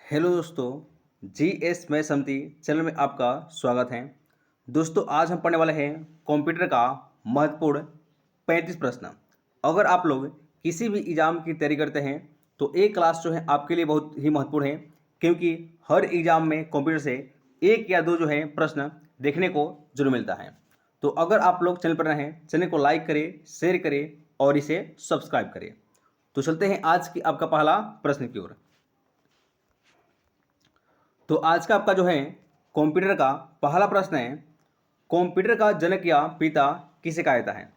Hello दोस्तों, GS मैं समती channel में आपका स्वागत है। दोस्तों आज हम पढ़ने वाले हैं कंप्यूटर का महत्वपूर्ण 35 प्रश्न। अगर आप लोग किसी भी एग्ज़ाम की तैयारी करते हैं तो ये क्लास जो है आपके लिए बहुत ही महत्वपूर्ण है, क्योंकि हर एग्ज़ाम में कंप्यूटर से एक या दो जो है प्रश्न देखने को जरूर मिलता है। तो अगर आप लोग चैनल पर नए हैं, चैनल को लाइक करें, शेयर करें और इसे सब्सक्राइब करें। तो चलते हैं आज की आपका पहला प्रश्न की ओर। तो आज का आपका जो है कंप्यूटर का पहला प्रश्न है, कंप्यूटर का जनक या पिता किसे कहा जाता है।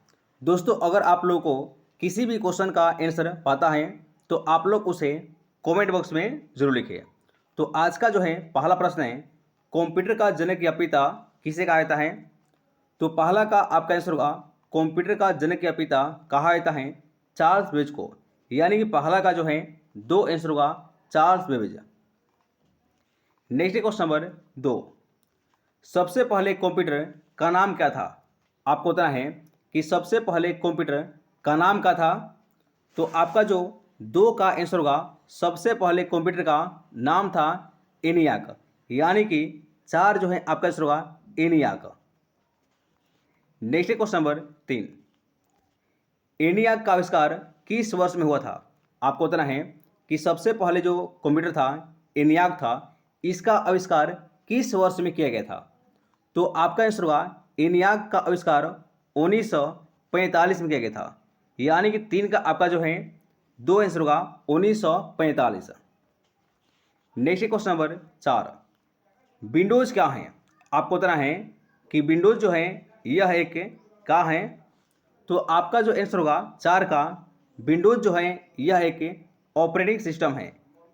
दोस्तों अगर आप लोगों को किसी भी क्वेश्चन का आंसर पता है तो आप लोग उसे कमेंट बॉक्स में जरूर लिखिए। तो आज का जो है पहला प्रश्न है, कंप्यूटर का जनक या पिता किसे कहा जाता है। तो पहला का आपका आंसर होगा, कंप्यूटर का जनक या पिता कहा जाता है चार्ल्स बेबेज को। यानी कि पहला का जो है दो आंसर होगा Charles Babbage. Next question number 2, सबसे पहले कंप्यूटर का नाम क्या था। आपको बताना है कि सबसे पहले कंप्यूटर का नाम क्या था। तो आपका जो दो का आंसर होगा, सबसे पहले कंप्यूटर का नाम था एनियाक। यानी कि चार जो है आपका आंसर होगा ENIAC. Next question number 3, ENIAC का आविष्कार किस वर्ष में हुआ था। आपको बताना है कि सबसे पहले जो कंप्यूटर था एनियाक था, इसका आविष्कार किस वर्ष में किया गया था। तो आपका आंसर होगा एनियाक का आविष्कार 1945 में किया गया था। यानी कि तीन का आपका जो है दो आंसर होगा 1945। नेक्स्ट क्वेश्चन नंबर 4, विंडोज क्या है। आपको बताना है कि विंडोज जो है यह एक क्या है। तो आपका जो आंसर होगा चार का, विंडोज जो है यह एक ऑपरेटिंग सिस्टम है।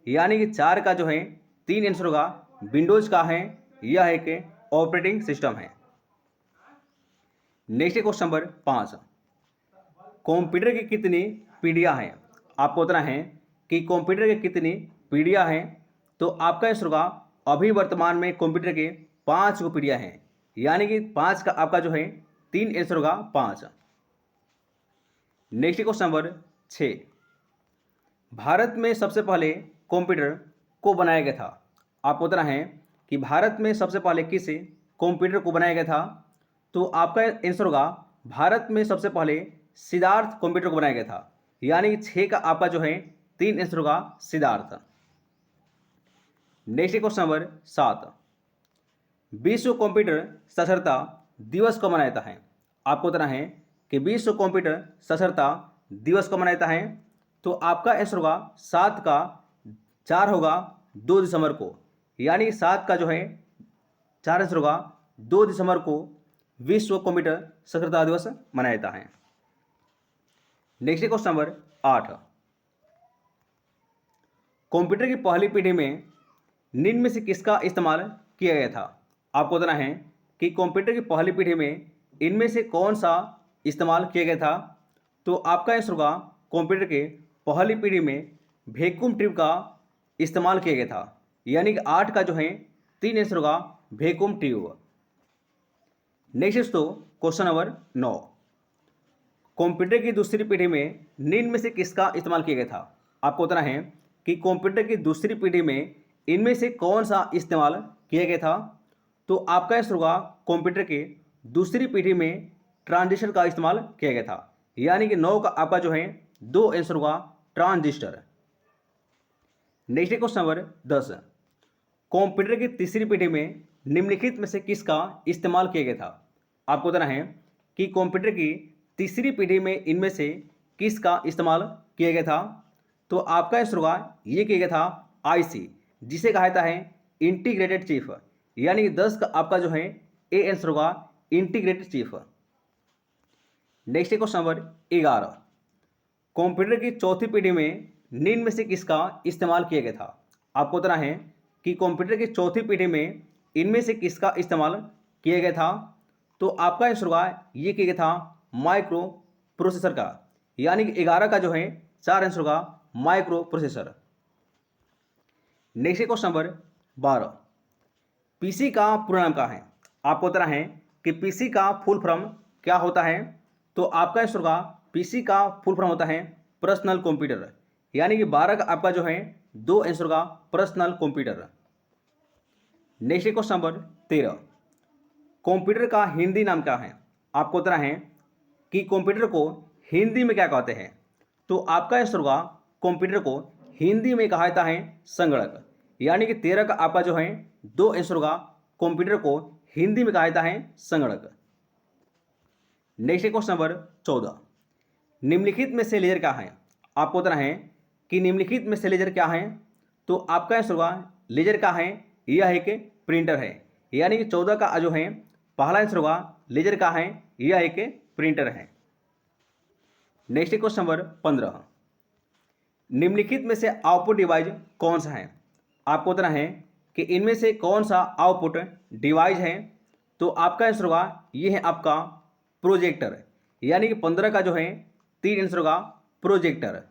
यानी कि चार का जो है तीन आंसर होगा विंडोज का है, यह एक ऑपरेटिंग सिस्टम है। नेक्स्ट क्वेश्चन नंबर 5, कंप्यूटर की कितनी पीढ़ियां हैं। आपको बताना है कि कंप्यूटर की कितनी पीढ़ियां हैं। तो आपका आंसर होगा अभी वर्तमान में कंप्यूटर के 5 गो पीढ़ियां हैं। यानी कि 5 का आपका जो है तीन आंसर होगा 5। नेक्स्ट क्वेश्चन नंबर 6, भारत में सबसे पहले कंप्यूटर को बनाया गया था। आपको बताना है कि भारत में सबसे पहले किस कंप्यूटर को बनाया गया था। तो आपका आंसर होगा भारत में सबसे पहले सिद्धार्थ कंप्यूटर को बनाया गया था। यानी कि 6 का आपका जो है तीन आंसर होगा सिद्धार्थ। नेक्स्ट क्वेश्चन नंबर 7, विश्व कंप्यूटर साक्षरता दिवस कब मनाया जाता है। आपको बताना है कि विश्व कंप्यूटर साक्षरता दिवस कब मनाया जाता है। तो आपका आंसर होगा 7 का 4 होगा 2 दिसंबर को। यानी 7 का जो है 4 आंसर होगा 2 दिसंबर को विश्व कंप्यूटर साक्षरता दिवस मनाया जाता है। नेक्स्ट क्वेश्चन नंबर 8, कंप्यूटर की पहली पीढ़ी में निम्न में से किसका इस्तेमाल किया गया था। आपको बताना है कि कंप्यूटर की पहली पीढ़ी में इनमें से कौन सा इस्तेमाल किया गया था। तो आपका आंसर होगा कंप्यूटर के पहली पीढ़ी में वैक्यूम ट्यूब का इस्तेमाल किया गया था। यानी कि 8 का जो है तीन आंसर होगा वैक्यूम ट्यूब। नेक्स्ट दोस्तों क्वेश्चन नंबर 9, कंप्यूटर की दूसरी पीढ़ी में निम्न में से किसका इस्तेमाल किया गया था। आपको बताना है कि कंप्यूटर की दूसरी पीढ़ी में इनमें से कौन सा इस्तेमाल किया गया था। तो आपका आंसर होगा कंप्यूटर के दूसरी पीढ़ी में ट्रांजिस्टर का इस्तेमाल किया गया था। यानी कि 9 का आपका जो है दो आंसर होगा transistor. Next question number 10, computer की तीसरी पीढ़ी में निम्नलिखित में से किसका इस्तेमाल किया गया था। आपको बताना है कि कंप्यूटर की तीसरी पीढ़ी में इनमें से किसका इस्तेमाल किया गया था। तो आपका आंसर होगा ये किया गया था आईसी, जिसे कहा जाता है इंटीग्रेटेड चिप। यानी कि 10 का आपका जो है ए आंसर होगा integrated chip. Next question number 11, computer की चौथी पीढ़ी में निम्न में से किसका इस्तेमाल किया गया था। आपको बताना है कि कंप्यूटर की चौथी पीढ़ी में इनमें से किसका इस्तेमाल किया गया था। तो आपका आंसर होगा ये किया गया था माइक्रो प्रोसेसर का। यानी कि 11 का जो है 4 आंसर होगा micro processor. Next question number 12, PC का पूरा नाम क्या है। आपको बताना है कि पीसी का फुल फॉर्म क्या होता है। तो आपका आंसर होगा पीसी का फुल फॉर्म होता है पर्सनल कंप्यूटर। यानी कि 12 का आपका जो है दो आंसर होगा personal computer. Next question number 13, computer का हिंदी नाम क्या है? आपको बताना है कि कंप्यूटर को हिंदी में क्या कहते हैं। तो आपका आंसर होगा कंप्यूटर को हिंदी में कहा जाता है संगणक। यानी कि 13 का आपका जो है दो आंसर होगा, कंप्यूटर को हिंदी में कहा जाता है संगणक। नेक्स्ट क्वेश्चन नंबर 14, निम्नलिखित में से लेजर क्या है? आपको बताना है कि निम्नलिखित में से लेजर क्या है। तो आपका आंसर होगा लेजर क्या है? यह एक प्रिंटर है। यानी कि 14 का जो है पहला आंसर होगा लेजर का है, यह एक प्रिंटर है। नेक्स्ट क्वेश्चन नंबर 15, निम्नलिखित में से आउटपुट डिवाइस कौन सा है? आपको बताना है कि इनमें से कौन सा आउटपुट डिवाइस है। तो आपका आंसर होगा ये है आपका प्रोजेक्टर। यानी कि 15 का जो है 3 आंसर होगा प्रोजेक्टर।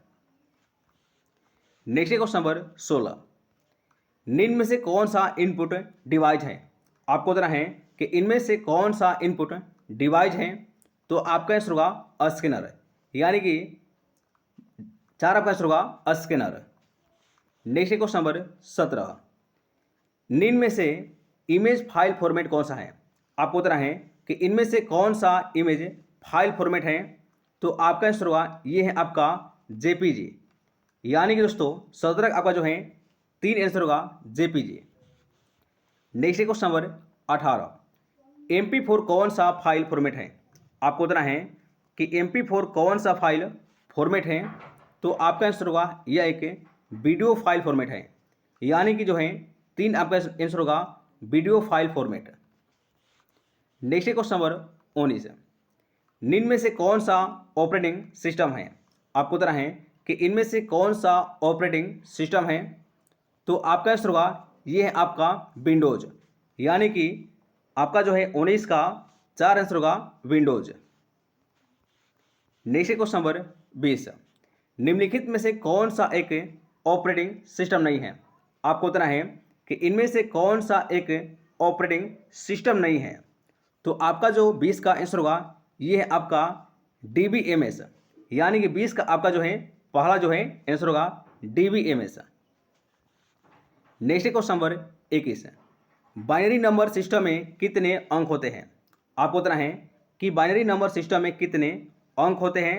नेक्स्ट क्वेश्चन नंबर 16, निम्न में से कौन सा इनपुट डिवाइस है? आपको बताना है कि इनमें से कौन सा इनपुट डिवाइस है। तो आपका आंसर होगा स्कैनर। यानी कि 4 आपका आंसर होगा स्कैनर। नेक्स्ट क्वेश्चन नंबर 17, निम्न में से इमेज फाइल फॉर्मेट कौन सा है? आपको बताना है कि इनमें से कौन सा इमेज फाइल फॉर्मेट है। तो आपका आंसर होगा ये है आपका जेपीजी। यानी कि दोस्तों 17 आपका जो है 3 आंसर होगा JPG. Next question number 18, MP4 कौन सा फाइल फॉर्मेट है? आपको बताना है कि MP4 कौन सा फाइल फॉर्मेट है। तो आपका आंसर होगा यह एक वीडियो फाइल फॉर्मेट है। यानी कि जो है 3 आपका आंसर होगा video file format. Next question number 19, निम्न में से कौन सा ऑपरेटिंग सिस्टम है? आपको बताना है कि इनमें से कौन सा ऑपरेटिंग सिस्टम है। तो आपका आंसर होगा ये है आपका विंडोज। यानी कि आपका जो है 19 का 4 आंसर होगा विंडोज। नेक्स्ट क्वेश्चन नंबर 20, निम्नलिखित में से कौन सा एक ऑपरेटिंग सिस्टम नहीं है? आपको बताना है कि इनमें से कौन सा एक ऑपरेटिंग सिस्टम नहीं है। तो आपका जो 20 का आंसर होगा ये है आपका DBMS। यानी कि 20 का आपका जो है पहला जो है आंसर होगा DBMS। Next question number 21, binary number system में कितने अंक होते हैं? आपको बताना है कि बाइनरी नंबर सिस्टम में कितने अंक होते हैं।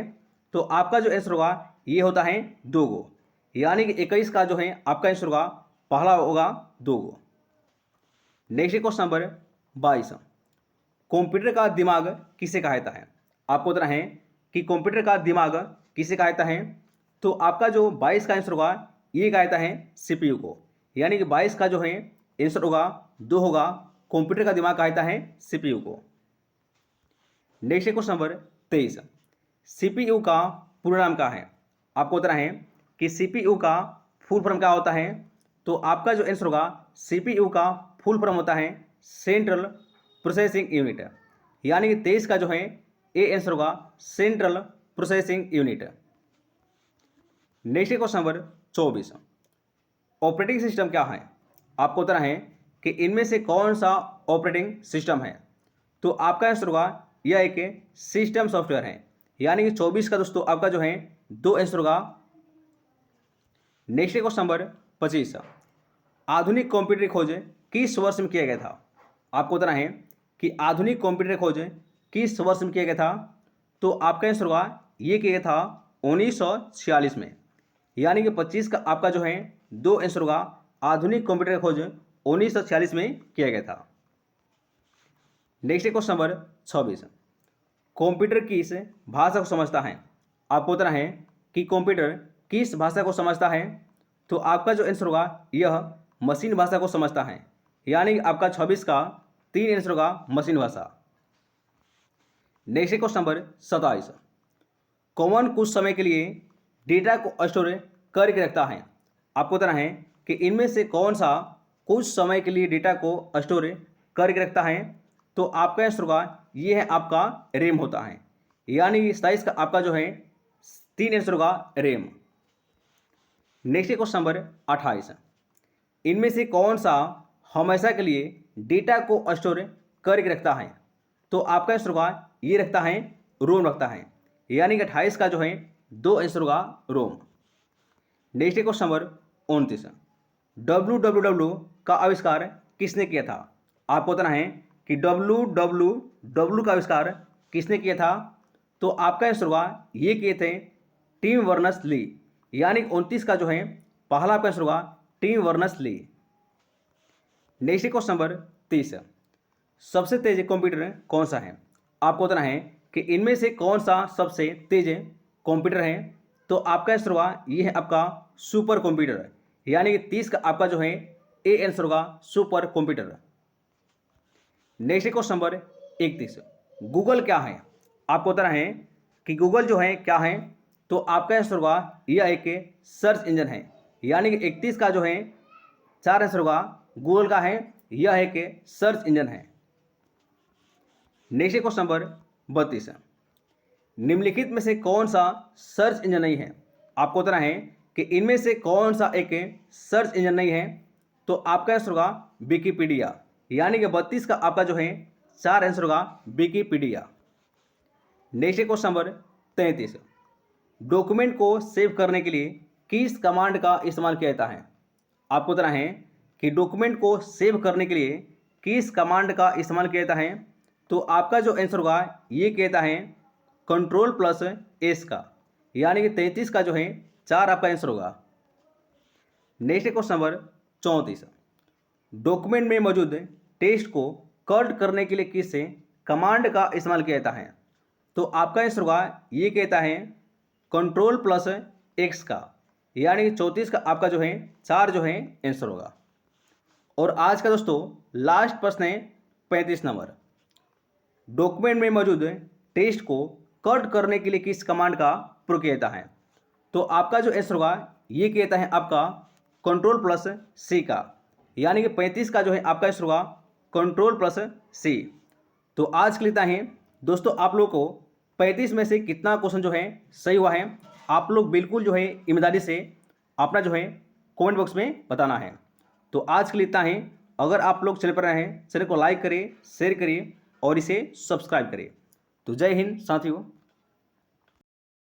तो आपका जो आंसर होगा ये होता है 2 गो। यानी कि 21 का जो है आपका आंसर होगा पहला होगा 2 गो। नेक्स्ट क्वेश्चन नंबर 22, कंप्यूटर का दिमाग किसे कहा जाता है? आपको बताना है कि कंप्यूटर का दिमाग किसे कहा जाता है। तो आपका जो 22 का आंसर होगा ये कहा जाता है CPU को। यानी कि 22 का जो है आंसर होगा 2 होगा, कंप्यूटर का दिमाग कहा जाता है CPU को। नेक्स्ट क्वेश्चन नंबर 23, CPU का पूरा नाम क्या है? आपको बताना है कि CPU का फुल फॉर्म क्या होता है। तो आपका जो आंसर होगा CPU का फुल फॉर्म होता है सेंट्रल प्रोसेसिंग यूनिट। यानी कि 23 का जो है ए आंसर होगा central processing unit. Next question number 24, operating system क्या है? आपको बताना है कि इनमें से कौन सा ऑपरेटिंग सिस्टम है। तो आपका आंसर होगा यह एक सिस्टम सॉफ्टवेयर है। यानी कि 24 का दोस्तों आपका जो है 2 आंसर होगा। नेक्स्ट क्वेश्चन नंबर 25, आधुनिक कंप्यूटर की खोज किस वर्ष में किया गया था? आपको बताना है कि आधुनिक कंप्यूटर खोज किस वर्ष में किया गया था। तो आपका आंसर होगा ये किया गया था 1946 में। यानी कि 25 का आपका जो है 2 आंसर होगा, आधुनिक कंप्यूटर खोज 1946 में किया गया था। नेक्स्ट क्वेश्चन नंबर 26, कंप्यूटर किस भाषा को समझता है? आपको बताना है कि कंप्यूटर किस भाषा को समझता है। तो आपका जो आंसर होगा यह मशीन भाषा को समझता है। यानी कि आपका 26 का 3 आंसर होगा मशीन भाषा। नेक्स्ट क्वेश्चन नंबर 27, कौन कुछ समय के लिए डेटा को स्टोर करके रखता है? आपको बताना है कि इनमें से कौन सा कुछ समय के लिए डेटा को स्टोर करके रखता है। तो आपका आंसर होगा ये है आपका रैम होता है। यानी कि 27 का आपका जो है 3 आंसर होगा रैम। नेक्स्ट क्वेश्चन नंबर 28, इनमें से कौन सा हमेशा के लिए डेटा को स्टोर करके रखता है? तो आपका आंसर होगा ये रखता है रोम रखता है। यानी कि 28 का जो है 2 आंसर होगा Rome. Next question number 29। www का आविष्कार किसने किया था? आपको बताना है कि www का आविष्कार किसने किया था? तो आपका आंसर होगा ये किए थे टिम वर्नर्स ली, यानी 29 का जो है पहला आपका आंसर होगा टिम वर्नर्स ली। नेक्स्ट क्वेश्चन नंबर 30, सबसे तेज कंप्यूटर कौन सा है? आपको बताना है कि इनमें से कौन सा सबसे तेज कंप्यूटर है? तो आपका आंसर होगा ये है आपका सुपर कंप्यूटर, यानी कि 30 का आपका जो है ए आंसर होगा super computer. Next question number 31, Google क्या है? आपको बताना है कि गूगल जो है क्या है? तो आपका आंसर होगा यह एक सर्च इंजन है, यानी कि 31 का जो है 4 आंसर होगा गूगल का है, यह एक सर्च इंजन है। नेक्स्ट क्वेश्चन नंबर 32, निम्नलिखित में से कौन सा सर्च इंजन नहीं है? आपको बताना है कि इनमें से कौन सा एक सर्च इंजन नहीं है? तो आपका आंसर होगा विकिपीडिया, यानी कि 32 का आपका जो है 4 आंसर होगा Wikipedia. Next question number 33, document को सेव करने के लिए किस कमांड का इस्तेमाल किया जाता है? आपको बताना है कि डॉक्यूमेंट को सेव करने के लिए किस कमांड का इस्तेमाल किया जाता है? तो आपका जो आंसर होगा ये कहता है Ctrl+S का, यानी कि 33 का जो है 4 आपका आंसर होगा। नेक्स्ट क्वेश्चन नंबर 34, डॉक्यूमेंट में मौजूद टेक्स्ट को कट करने के लिए किस कमांड का इस्तेमाल किया जाता है? तो आपका आंसर होगा ये कहता है Ctrl+X का, यानी कि 34 का आपका जो है 4 जो है आंसर होगा। और आज का दोस्तों लास्ट प्रश्न है 35 नंबर, डॉक्यूमेंट में मौजूद टेक्स्ट को कट करने के लिए किस कमांड का प्रयोग किया जाता है? तो आपका जो आंसर होगा ये कहता है आपका Ctrl+C का, यानी कि 35 का जो है आपका आंसर होगा Ctrl+C। तो आज के लिए इतना ही दोस्तों। आप लोगों को 35 में से कितना क्वेश्चन जो है सही हुआ है, आप लोग बिल्कुल जो है ईमानदारी से अपना जो है कमेंट बॉक्स में बताना है। तो आज के लिए इतना ही। अगर आप लोग चैनल पर रहे हैं, चैनल को लाइक करिए, शेयर करिए और इसे सब्सक्राइब करिए। तो जय हिंद साथियों।